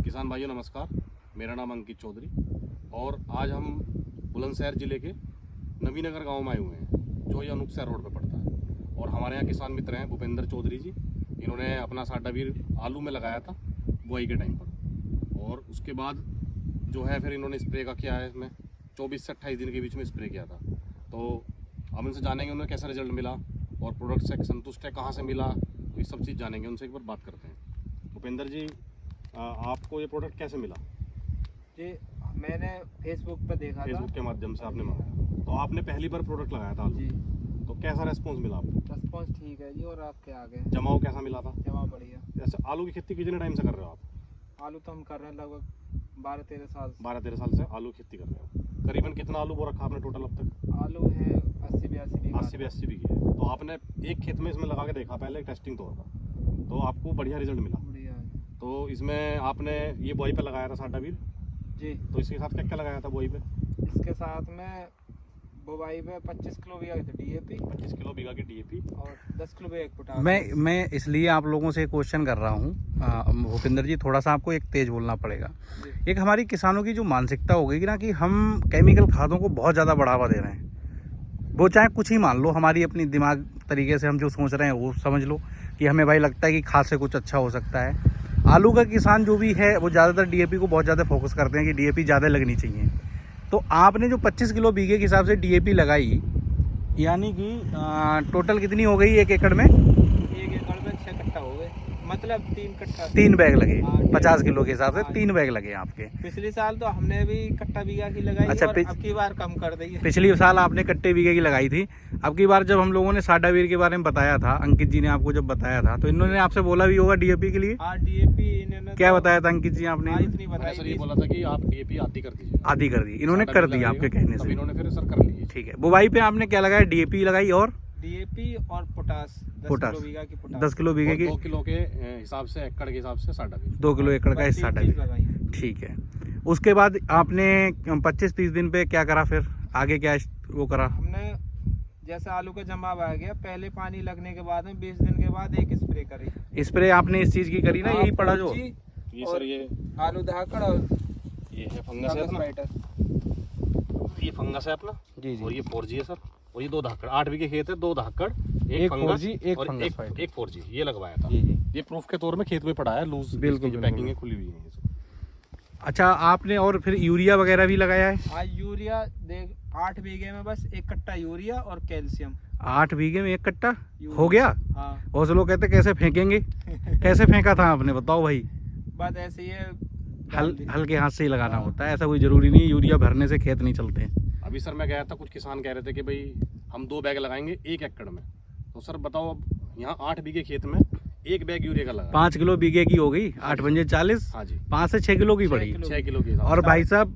किसान भाइयों नमस्कार, मेरा नाम अंकित चौधरी और आज हम बुलंदशहर ज़िले के नवीनगर गांव में आए हुए हैं जो ये अनूपशहर रोड पे पड़ता है। और हमारे यहाँ किसान मित्र हैं भूपेंद्र चौधरी जी। इन्होंने अपना साडा वीर आलू में लगाया था बुआई के टाइम पर, और उसके बाद जो है फिर इन्होंने स्प्रे का किया है। इसमें 24 से 28 दिन के बीच में स्प्रे किया था। तो हम उनसे जानेंगे उन्हें कैसा रिजल्ट मिला और प्रोडक्ट से संतुष्ट है, कहाँ से मिला, तो ये सब चीज़ जानेंगे उनसे। एक बार बात करते हैं। भूपेंद्र जी, आपको ये प्रोडक्ट कैसे मिला? जी, मैंने फेसबुक पर देखा था। फेसबुक के माध्यम से आपने मंगाया, तो आपने पहली बार प्रोडक्ट लगाया था आलू। जी, तो कैसा रेस्पॉन्स मिला आपको? रिस्पॉन्स ठीक है जी। और आपके आगे जमाव कैसा मिला था? जमा बढ़िया। जैसे आलू की खेती कितने टाइम से कर रहे हो आप? आलू तो हम कर रहे हैं लगभग 12-13 साल से। 12-13 साल से आलू की खेती कर रहे हो। करीबन कितना आलू बो रखा आपने टोटल अब तक? आलू है 80-82 बीघा। 80 बीघे है। तो आपने एक खेत में इसमें लगा के देखा पहले टेस्टिंग तौर पर, तो आपको बढ़िया रिजल्ट मिला। बढ़िया है तो इसमें आपने ये बुआई पे लगाया था साडा वीर, जी। तो इसके साथ क्या क्या लगाया था बुआई पे? इसके साथ में बुआई में 25 किलो बीघा की डीएपी, 25 किलो बीघा की डीएपी और 10 किलो बीघा पोटाश। मैं इसलिए आप लोगों से क्वेश्चन कर रहा हूँ भूपेंद्र जी, थोड़ा सा आपको एक तेज बोलना पड़ेगा। एक हमारी किसानों की जो मानसिकता हो गई कि ना कि हम केमिकल खादों को बहुत ज़्यादा बढ़ावा दे रहे हैं। वो चाहे कुछ ही मान लो, हमारी अपनी दिमाग तरीके से हम जो सोच रहे हैं वो समझ लो कि हमें भाई लगता है कि खाद से कुछ अच्छा हो सकता है। आलू का किसान जो भी है वो ज़्यादातर डीएपी को बहुत ज़्यादा फोकस करते हैं कि डीएपी ज़्यादा लगनी चाहिए। तो आपने जो 25 किलो बीघे के हिसाब से डीएपी लगाई, यानी कि टोटल कितनी हो गई एक एकड़ में? 1 एकड़ में 6 कट्टा हो गए, मतलब 3 कट्टा। 3 बैग लगे। हाँ, 50 किलो के हिसाब से हाँ। 3 बैग लगे आपके। पिछले साल तो हमने भी कट्टा बीघा की लगाई। अच्छा, और अब की बार कम कर दी है। पिछली साल आपने कट्टे बीघे की लगाई थी। अब की बार जब हम लोगों ने साडा वीर के बारे में बताया था, अंकित जी ने आपको जब बताया था, तो इन्होंने आपसे बोला भी होगा डीएपी के लिए? हाँ, डीएपी इन्होंने क्या तो बताया था अंकित जी आपने? इतनी मैंने बताई सर ये थी। बोला था कि आप डीएपी आधी कर दीजिए। आधी कर दी, इन्होंने साडा कर वीर दी आपके लगाइएगा, कहने तब से। इन्होंने फिर सर कर ली। ठीक है, बुआई पे आपने क्या लगाया? डीएपी लगाई और डीएपी और पोटाश 10 पोटाश। किलो बीघा की पोटाश। 10 किलो बीघे की 2 किलो के हिसाब से, एकड़ के हिसाब से साडा वीर। 2 किलो एकड़ का बस इस साडा तीन चीज वीर। लगाई। ठीक है, उसके बाद आपने 25-30 दिन पे क्या करा? फिर आगे क्या वो करा? हमने जैसे आलू का जमाव आ गया, पहले पानी लगने के बाद में 20 दिन के बाद एक स्प्रे करी। स्प्रे आपने इस चीज की करी ना, यही पड़ा जो? ये और सर ये आलू धाकड़ और ये है फंगस है अपना, ये फंगस है अपना जी और ये 4G है सर। और ये 2 धाकड़, 8 बीघे खेत है, 2 धाकड़, एक फंगस 4G, एक और फंगस फाइटर। एक 4G ये लगवाया था। जी जी। ये प्रूफ के तौर में खेत में पड़ा है, लूज बिल्कुल, जो बिल्कुल। पैकिंग है खुली हुई है ये सब। अच्छा, आपने और फिर यूरिया वगैरह भी लगाया है? आज यूरिया देख 8 बीघे में बस 1 कट्टा यूरिया और कैल्शियम। 8 बीघे में 1 कट्टा यूरिया। हो गया? हाँ, बहुत से लोग कहते कैसे फेंकेंगे। कैसे फेंका था आपने, बताओ भाई? बस ऐसे ही हल्के हाथ से ही लगाना हाँ। होता है, ऐसा कोई जरूरी नहीं यूरिया भरने से खेत नहीं चलते हैं। अभी सर मैं गया था, कुछ किसान कह रहे थे कि भाई हम 2 बैग लगाएंगे 1 एकड़ में। तो सर बताओ, अब यहाँ 8 बीघे खेत में 1 बैग यूरिया का लगा। 5 किलो बीघे की हो गई, 8 पंजे 40, हाँ जी, 5 से 6 किलो की पड़ी। 6 किलो के हिसाब और भाई साहब,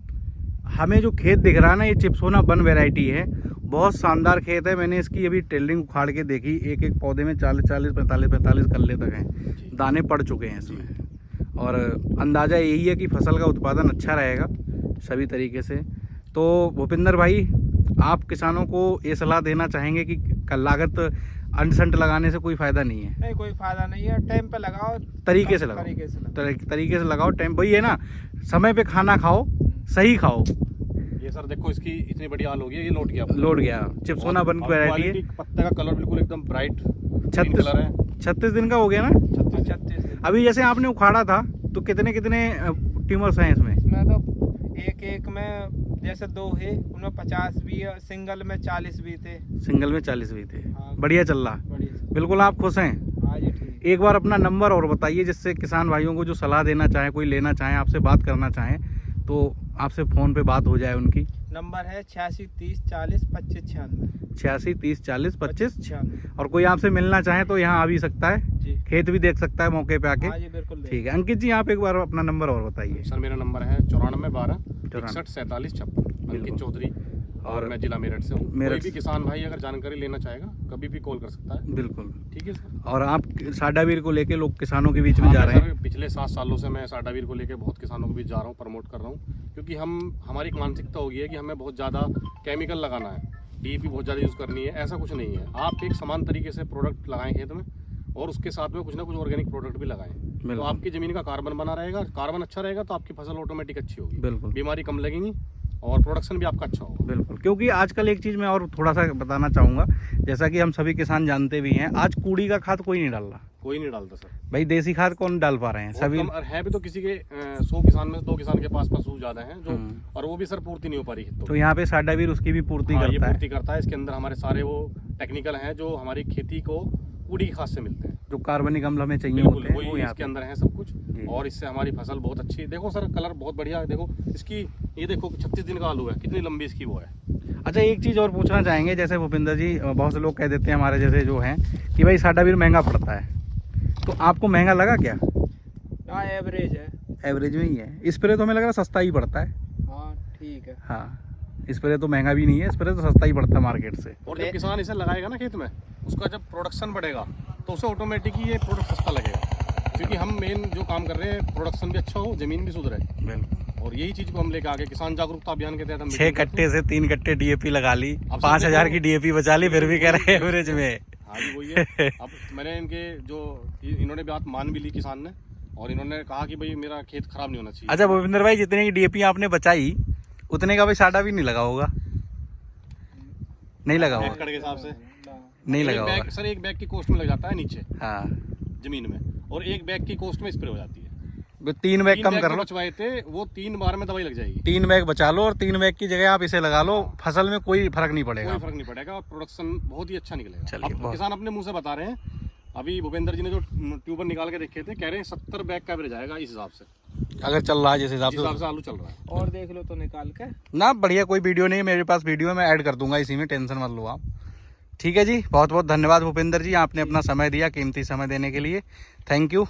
हमें जो खेत दिख रहा है ना, ये चिप्सोना वन वैरायटी है, बहुत शानदार खेत है। मैंने इसकी अभी टेल्डिंग उखाड़ के देखी, एक एक पौधे में 40-40, 45-45 कल्ले तक हैं, जी। दाने पड़ चुके हैं इसमें। और अंदाज़ा यही है कि फसल का उत्पादन अच्छा रहेगा सभी तरीके से। तो भूपेंद्र भाई, आप किसानों को ये सलाह देना चाहेंगे कि लागत अंट-संट लगाने से कोई फ़ायदा नहीं है? नहीं, कोई फायदा नहीं है। टाइम पे लगाओ, तरीके से लगाओ, तरीके से लगाओ, टाइम वही है ना, समय पे खाना खाओ, सही खाओ। ये सर देखो, इसकी इतनी बड़ी आल हो गई है, ये लौट गया। लोड गया, चिप्सोना वन की वैरायटी है। पत्ते का कलर बिल्कुल एकदम ब्राइट 36 कलर है। 36 दिन का हो गया ना? 36 अभी जैसे आपने उखाड़ा था, तो कितने कितने ट्यूमर्स हैं इसमें? इसमें तो एक में जैसे 2 है, उनमें 50 भी है, सिंगल में 40 भी थे। सिंगल में 40 भी थे। हाँ। बढ़िया चल रहा, बढ़िया। बिल्कुल आप खुश हैं? हाँ जी, ठीक। एक बार अपना नंबर और बताइए, जिससे किसान भाइयों को जो सलाह देना चाहे, कोई लेना चाहे, आपसे बात करना चाहें, तो आपसे फ़ोन पे बात हो जाए उनकी। नंबर है 86 30 40 25 96। 86 30 40 25। 96। और कोई आपसे मिलना चाहे तो यहाँ आ भी सकता है, जी। खेत भी देख सकता है मौके पे आके। हाँ जी, बिल्कुल। ठीक है अंकित जी, आप एक बार अपना नंबर और बताइए। सर मेरा नंबर है 94 12 61 47 56। अंकित चौधरी, और मैं जिला मेरठ से हूँ। कोई भी किसान भाई अगर जानकारी लेना चाहेगा कभी भी कॉल कर सकता है। बिल्कुल, ठीक है सर। और आप साडा वीर को लेके लोग किसानों के बीच में जा रहे हैं? पिछले 7 सालों से मैं साडा वीर को लेके बहुत किसानों के बीच जा रहा हूँ, प्रमोट कर रहा हूँ। क्योंकि हमारी एक मानसिकता हो गई है कि हमें बहुत ज़्यादा केमिकल लगाना है, डीएपी बहुत ज़्यादा यूज़ करनी है। ऐसा कुछ नहीं है, आप एक समान तरीके से प्रोडक्ट लगाएं खेत में और उसके साथ में कुछ ना कुछ ऑर्गेनिक प्रोडक्ट भी लगाएं। तो बिल्कुल। आपकी ज़मीन का कार्बन बना रहेगा, कार्बन अच्छा रहेगा तो आपकी फसल ऑटोमेटिक अच्छी होगी, बिल्कुल बीमारी कम लगेंगी और प्रोडक्शन भी आपका अच्छा होगा। बिल्कुल, क्योंकि आजकल एक चीज़ मैं और थोड़ा सा बताना चाहूँगा, जैसा कि हम सभी किसान जानते भी हैं, आज कूड़ी का खाद कोई नहीं डाल रहा कोई नहीं डालता सर, भाई। देसी खाद कौन डाल पा रहे हैं? बहुत सभी कम, और है भी तो किसी के 100 किसान में 2 किसान के पास पशु ज्यादा हैं जो, और वो भी सर पूर्ति नहीं हो पा रही है। तो यहाँ पे साडावीर उसकी भी पूर्ति ये करता है। पूर्ति करता है। इसके अंदर हमारे सारे वो टेक्निकल हैं जो हमारी खेती को कूड़ी की खाद से मिलते हैं। जो कार्बनिक अम्ल हमें चाहिए बिल्कुल होते हैं वो वही यहाँ इसके पे। अंदर है सब कुछ, जी। और इससे हमारी फसल बहुत अच्छी। देखो सर कलर बहुत बढ़िया है, देखो इसकी, ये देखो 36 दिन का आलू है, कितनी लंबी इसकी वो है। अच्छा, एक चीज़ और पूछना चाहेंगे, जैसे भूपिंदर जी, बहुत से लोग कह देते हैं हमारे जैसे जो हैं कि भाई साडावीर महंगा पड़ता है, तो आपको महंगा लगा क्या? हाँ एवरेज है। एवरेज में ही है। स्प्रे तो हमें लग रहा है सस्ता ही पड़ता है। हाँ ठीक है। हाँ, स्प्रे तो महंगा भी नहीं है, स्प्रे तो सस्ता ही पड़ता है मार्केट से। और जब किसान इसे लगाएगा ना खेत में, उसका जब प्रोडक्शन बढ़ेगा तो उसे ऑटोमेटिक ही ये प्रोडक्ट सस्ता लगेगा, क्योंकि हम मेन जो काम कर रहे हैं प्रोडक्शन भी अच्छा हो, जमीन भी सुधरे। बिल्कुल। और यही चीज को हम लेके आगे किसान जागरूकता अभियान के तहत हम 6 कट्टे से 3 कट्टे डीएपी लगा ली, अब 5000 देखो- की डीएपी बचा ली, फिर भी कह रहे हैं एवरेज में। हाँ जी वही है। अब मैंने इनके जो इन्होंने बात मान भी ली किसान ने, और इन्होंने कहा कि भाई मेरा खेत खराब नहीं होना चाहिए। अच्छा भूपिंदर भाई, जितने की डीएपी आपने बचाई उतने का भाई साडावीर नहीं लगा होगा? नहीं लगा होगा? एकड़ के हिसाब से नहीं लगा होगा। सर एक बैग की कॉस्ट में लग जाता है नीचे हाँ, जमीन में, और एक बैग की कॉस्ट में स्प्रे हो जाती है। 3 बैग 3 कम बैग कर जो लो, बचवाए थे वो 3 बार में दवाई लग जाएगी। 3 बैग बचा लो और 3 बैग की जगह आप इसे लगा लो, फसल में कोई फर्क नहीं पड़ेगा। कोई फर्क नहीं पड़ेगा और प्रोडक्शन बहुत ही अच्छा निकलेगा। चलिए, अब बहुत- किसान अपने मुंह से बता रहे हैं। अभी भूपेंद्र जी ने जो ट्यूबर निकाल के देखे थे, कह रहे हैं 70 बैग का एवरेज आएगा इस हिसाब से, अगर चल रहा है जिस हिसाब जिस हिसाब से से आलू चल रहा है। और देख लो तो निकाल के। ना, बढ़िया। कोई वीडियो नहीं है मेरे पास, वीडियो है, मैं ऐड कर दूंगा इसी में, टेंशन मत लो आप। ठीक है जी, बहुत बहुत धन्यवाद भूपेंद्र जी, आपने अपना समय दिया, कीमती समय देने के लिए। Thank you.